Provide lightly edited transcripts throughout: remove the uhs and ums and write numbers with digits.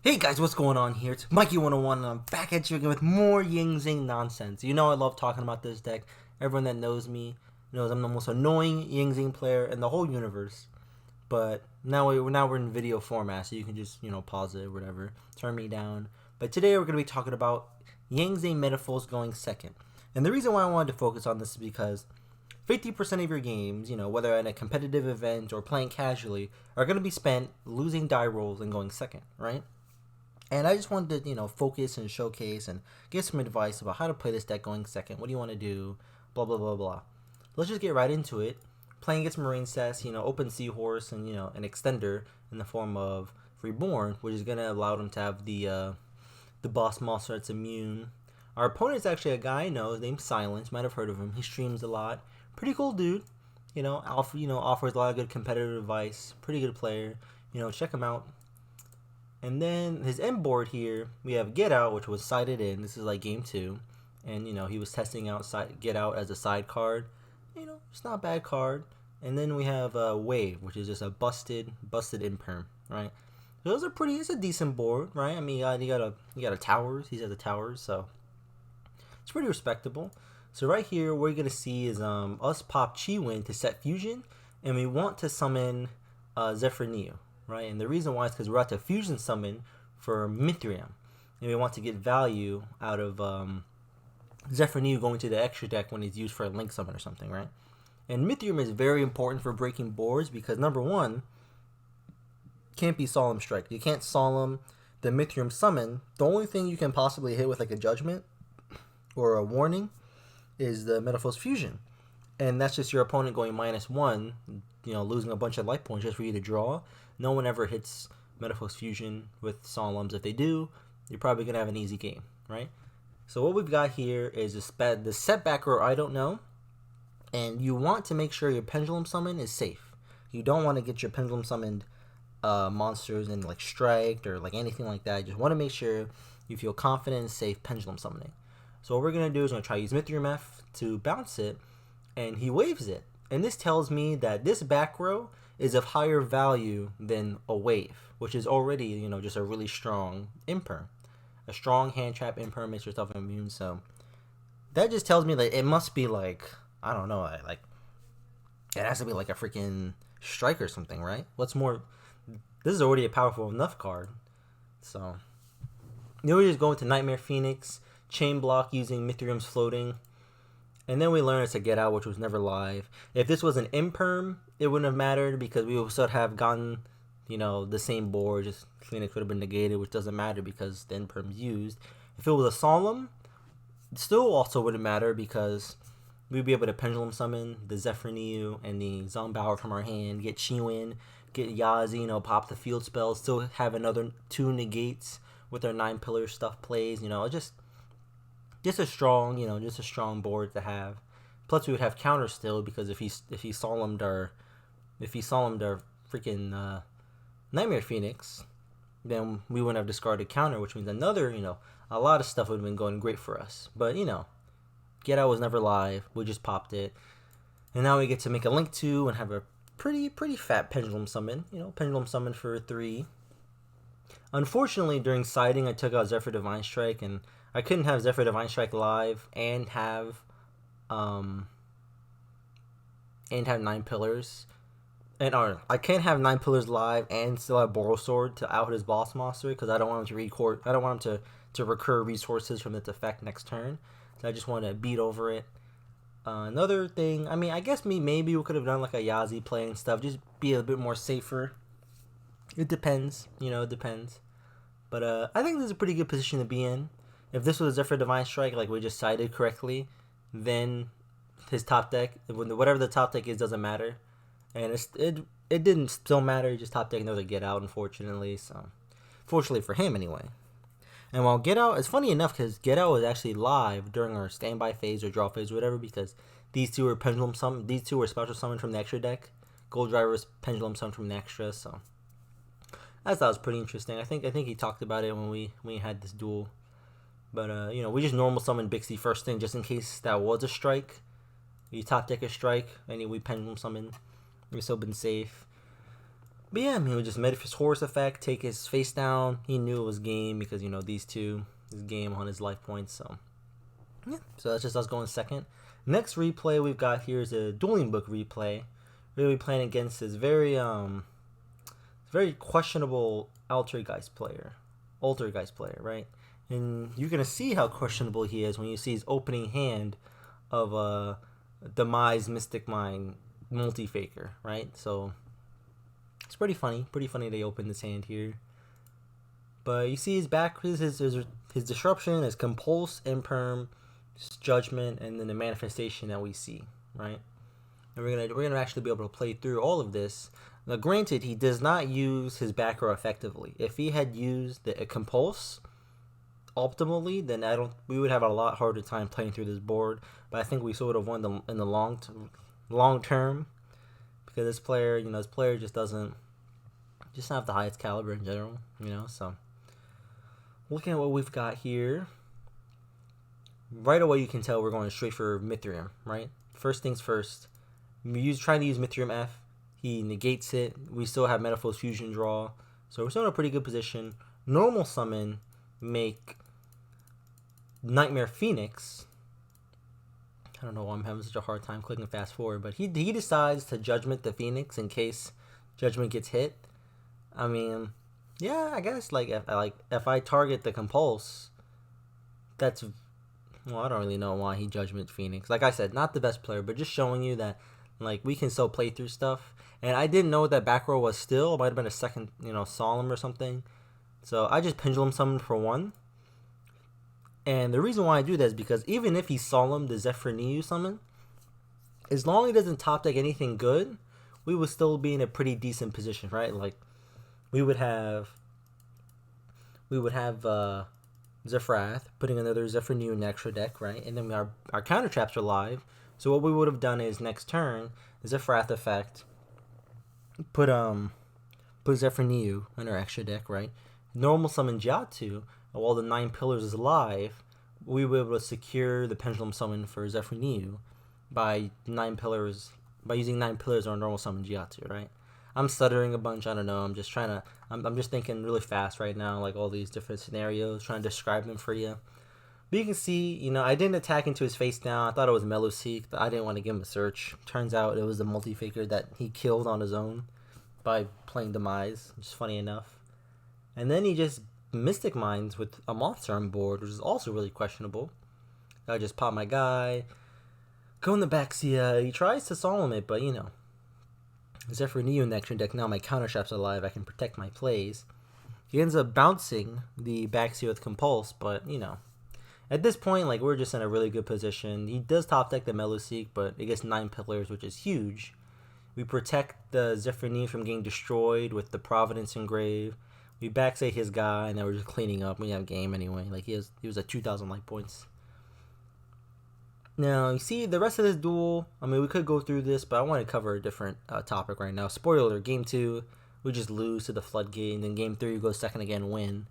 Hey guys, what's going on here? It's Mikey101 and I'm back at you again with more Zing nonsense. You know I love talking about this deck. Everyone that knows me knows I'm the most annoying Zing player in the whole universe. But now we're in video format, so you can just, pause it or whatever. Turn me down. But today we're going to be talking about Zing Metalfoes going second. And the reason why I wanted to focus on this is because 50% of your games, whether at a competitive event or playing casually, are going to be spent losing die rolls and going second, right? And I just wanted to, focus and showcase and give some advice about how to play this deck going second. What do you want to do? Blah, blah, blah, blah. Let's just get right into it. Playing against Marine Cess, open Seahorse and, an extender in the form of Reborn, which is going to allow them to have the boss monster that's immune. Our opponent's actually a guy I know named Silence. Might have heard of him. He streams a lot. Pretty cool dude. Offers a lot of good competitive advice. Pretty good player. Check him out. And then his end board here, we have Get Out, which was sided in. This is like game 2. And, he was testing out Get Out as a side card. It's not a bad card. And then we have Wave, which is just a busted imperm, right? So those are it's a decent board, right? I mean, you got a towers. He has a towers, so it's pretty respectable. So right here, what you're going to see is us pop Chi-Win to set Fusion. And we want to summon Zephyr Neo. Right, and the reason why is because we're at to fusion summon for Mithrium, and we want to get value out of Zephyr Neo going to the extra deck when he's used for a link summon or something, right? And Mithrium is very important for breaking boards because number one, can't be Solemn Strike. You can't Solemn the Mithrium summon. The only thing you can possibly hit with like a Judgment or a Warning is the Metalfoes Fusion, and that's just your opponent going -1, losing a bunch of life points just for you to draw. No one ever hits Metalfoes Fusion with Solemns. If they do, you're probably going to have an easy game, right? So what we've got here is the setback or I don't know, and you want to make sure your Pendulum Summon is safe. You don't want to get your Pendulum Summoned monsters and like striked or like anything like that. You just want to make sure you feel confident and safe Pendulum Summoning. So what we're going to do is we're going to try to use Mithrium F to bounce it, and he waves it. And this tells me that this back row is of higher value than a wave, which is already, just a really strong imperm. A strong hand trap imperm makes yourself immune, so that just tells me that it must be like, I don't know, like it has to be like a freaking strike or something, right? What's more, this is already a powerful enough card. So we just go into Nightmare Phoenix, chain block using Mithrium's floating. And then we learned it's a Get Out, which was never live. If this was an imperm, it wouldn't have mattered because we would still have gotten, the same board. Just Phoenix would have been negated, which doesn't matter because the imperm's used. If it was a Solemn, it still also wouldn't matter because we'd be able to Pendulum Summon the Zephyr Neo and the Zombower from our hand, get Chi-Win, get Yazi, pop the field spell, still have another 2 negates with our 9 pillar stuff plays, just a strong board to have. Plus, we would have counter still because if he solemned our freaking Nightmare Phoenix, then we wouldn't have discarded counter, which means another a lot of stuff would have been going great for us. But Get Out was never live. We just popped it, and now we get to make a Link 2 and have a pretty fat Pendulum Summon. Pendulum Summon for 3. Unfortunately, during siding, I took out Zephyr Divine Strike, and I couldn't have Zephyr Divine Strike live and have 9 pillars. And I can't have 9 pillars live and still have Boral Sword to out his boss monster because I don't want him to recur resources from its effect next turn. So I just want to beat over it. Another thing, I mean, I guess maybe we could have done like a Yazi play and stuff, just be a bit more safer. It depends, it depends. But I think this is a pretty good position to be in. If this was a Zephyr Divine Strike, like we just sided correctly, then his top deck, whatever the top deck is, doesn't matter. And it didn't still matter. He just top deck another Get Out, unfortunately. So, fortunately for him, anyway. And while Get Out, it's funny enough because Get Out was actually live during our standby phase or draw phase or whatever because these two were Pendulum Summon. These two were special summoned from the extra deck. Gold Driver's Pendulum Summon from the extra. So, I thought it was pretty interesting. I think he talked about it when we had this duel. But, we just normal summon Bixie first thing just in case that was a strike. You top deck a strike, and we pendulum summon. We've still been safe. But yeah, I mean, he would just Metalfoes effect, take his face down. He knew it was game because, you know, these two is game on his life points. So yeah, so that's just us going second. Next replay we've got here is a dueling book replay. We're gonna be playing against this very questionable Altergeist player, right? And you're gonna see how questionable he is when you see his opening hand of a Demise Mystic Mine multi-faker, right? So it's pretty funny. Pretty funny they opened this hand here. But you see his back, his disruption, his compulse, imperm, judgment, and then the manifestation that we see, right? And we're gonna actually be able to play through all of this. Now, granted, he does not use his back row effectively. If he had used the compulse optimally, then we would have a lot harder time playing through this board. But I think we sort of won in the long term because this player, just doesn't have the highest caliber in general, So looking at what we've got here, right away you can tell we're going straight for Mithrium, right? First things first, trying to use Mithrium F. He negates it. We still have Metalfoes Fusion draw, so we're still in a pretty good position. Normal summon, make Nightmare Phoenix. I don't know why I'm having such a hard time clicking fast forward, but he decides to Judgment the Phoenix in case Judgment gets hit. I mean, yeah, I guess if I target the Compulse, I don't really know why he Judgment Phoenix. Like I said, not the best player, but just showing you that we can still play through stuff. And I didn't know what that back row was still. It might have been a second, Solemn or something. So I just Pendulum Summoned for 1. And the reason why I do that is because even if he Solemn the Zephyr summon, as long as he doesn't top deck anything good, we would still be in a pretty decent position, right? We would have Zephyrath, putting another Zephyr in the extra deck, right? And then our counter traps are live. So what we would have done is next turn, Zephyrath effect, put Zephyr in our extra deck, right? Normal summon Jiatu, while the 9 pillars is live, we were able to secure the Pendulum Summon for Zephyr by using 9 pillars on normal summon Jiatu, right? I'm stuttering a bunch, I don't know, I'm just thinking really fast right now, like all these different scenarios, trying to describe them for you. But you can see, I didn't attack into his face down. I thought it was Meloseek, but I didn't want to give him a search. Turns out it was the multi-faker that he killed on his own by playing Demise, which is funny enough. And then he just Mystic Mines with a monster on board, which is also really questionable. I just pop my guy, go in the back, he tries to Solemn it, but Zephyr in the extra deck, now my counter traps are alive, I can protect my plays. He ends up bouncing the Backseer with Compulse, but, at this point, we're just in a really good position. He does top deck the Meloseek, but it gets 9 pillars, which is huge. We protect the Zephyr from getting destroyed with the Providence Engrave. We backsay his guy, and then we're just cleaning up. We have game anyway. He was at 2,000 life points. Now, you see, the rest of this duel, we could go through this, but I want to cover a different topic right now. Spoiler, Game 2, we just lose to the Floodgate, and then Game 3, we go second again, win.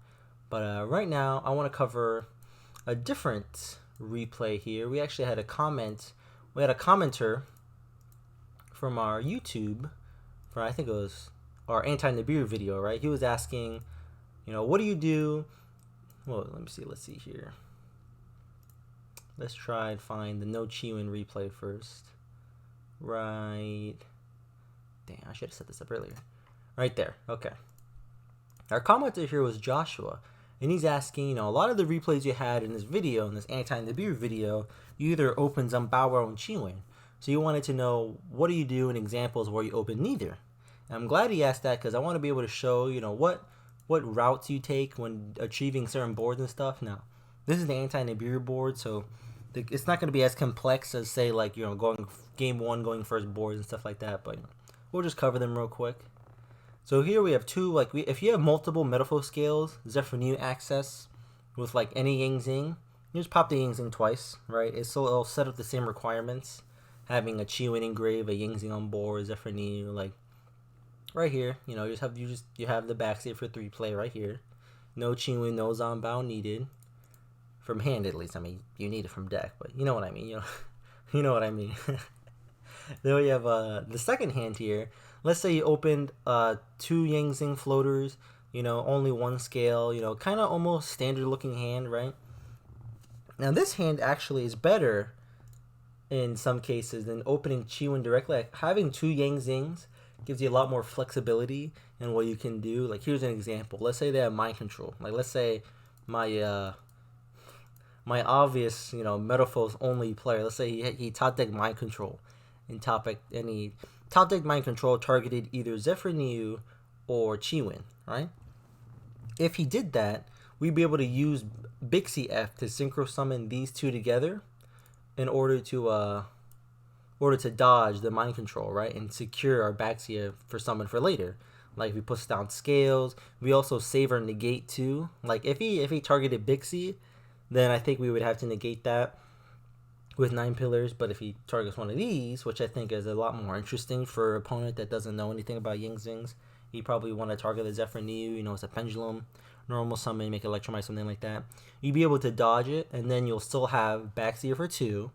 But right now, I want to cover a different replay here. We actually had a comment. We had a commenter from our YouTube, I think it was our anti-Nibiru video, right? He was asking, what do you do? Well, let's see here. Let's try and find the No Chiwin replay first. Right. Damn, I should have set this up earlier. Right there. Okay. Our commenter here was Joshua. And he's asking, a lot of the replays you had in this video, in this anti-Nibiru video, you either open Zambao and Chiwin. So you wanted to know, what do you do in examples where you open neither? And I'm glad he asked that because I want to be able to show, what routes you take when achieving certain boards and stuff. Now, this is the anti-Nibiru board, so it's not going to be as complex as, say, going game 1, going first boards and stuff like that. But we'll just cover them real quick. So here we have two, if you have multiple Metalfoes scales, Zephyr access with any Yang Zing, you just pop the Yang Zing twice, right? It'll set up the same requirements, having a Chiwin Engrave, a Yang Zing on board, Zephyr right here. You have the backseat for 3 play right here. No Chiwin, no Zambao needed. From hand at least. You need it from deck, but you know what I mean. You know what I mean. Then we have the second hand here. let's say you opened two Yang Zing floaters, only one scale, kind of almost standard looking hand, right? Now this hand actually is better in some cases than opening Chiwen directly. Like having two Yang Zings gives you a lot more flexibility in what you can do. Like here's an example. Let's say they have mind control. Like let's say my my obvious Metalfoes only player. Let's say he top deck mind control in topic, and he top deck mind control targeted either Zephyr or Chiwen, right? If he did that, we'd be able to use Bixie F to synchro summon these two together in order to dodge the mind control, right, and secure our Baxia for summon for later. Like if he puts down scales, we also save our negate too. Like if he targeted Bixie, then I think we would have to negate that with 9 pillars. But if he targets one of these, which I think is a lot more interesting for an opponent that doesn't know anything about Yang Zings, he probably want to target the Zephyr Niu, it's a pendulum, normal summon, make Electromite, something like that. You'd be able to dodge it, and then you'll still have Baxia for 2,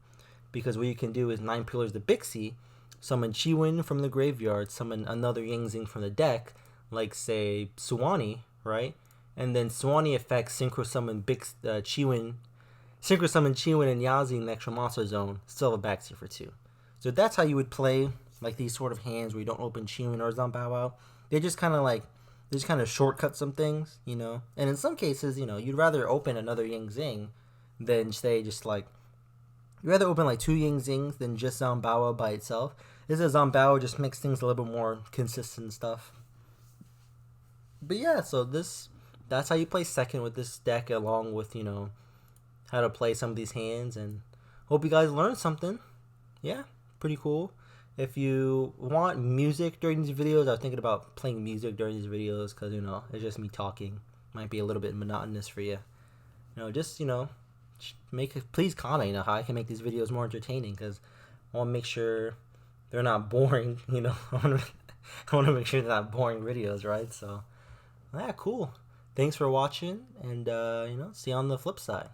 because what you can do is 9 pillars the Bixie, summon Chiwen from the graveyard, summon another Yang Zing from the deck, like say Suwani, right? And then Suwani effects synchro summon Chiwen, synchro summon Chiwen and Yazi in the extra monster zone, still have a Baxia for 2. So that's how you would play like these sort of hands where you don't open Chiwen or Zanbaoao. They just kind of shortcut some things, and in some cases, you'd rather open another Yang Zing than say just like, you'd rather open like 2 Yang Zings than just Zanbaoao by itself. This is Zanbaoao just makes things a little bit more consistent stuff. But yeah, so that's how you play second with this deck, along with how to play some of these hands, and hope you guys learned something. Yeah, pretty cool. If you want music during these videos, I was thinking about playing music during these videos because, it's just me talking. Might be a little bit monotonous for you. Just, please comment, how I can make these videos more entertaining, because I want to make sure they're not boring, I want to make sure they're not boring videos, right? So, yeah, cool. Thanks for watching, and, see you on the flip side.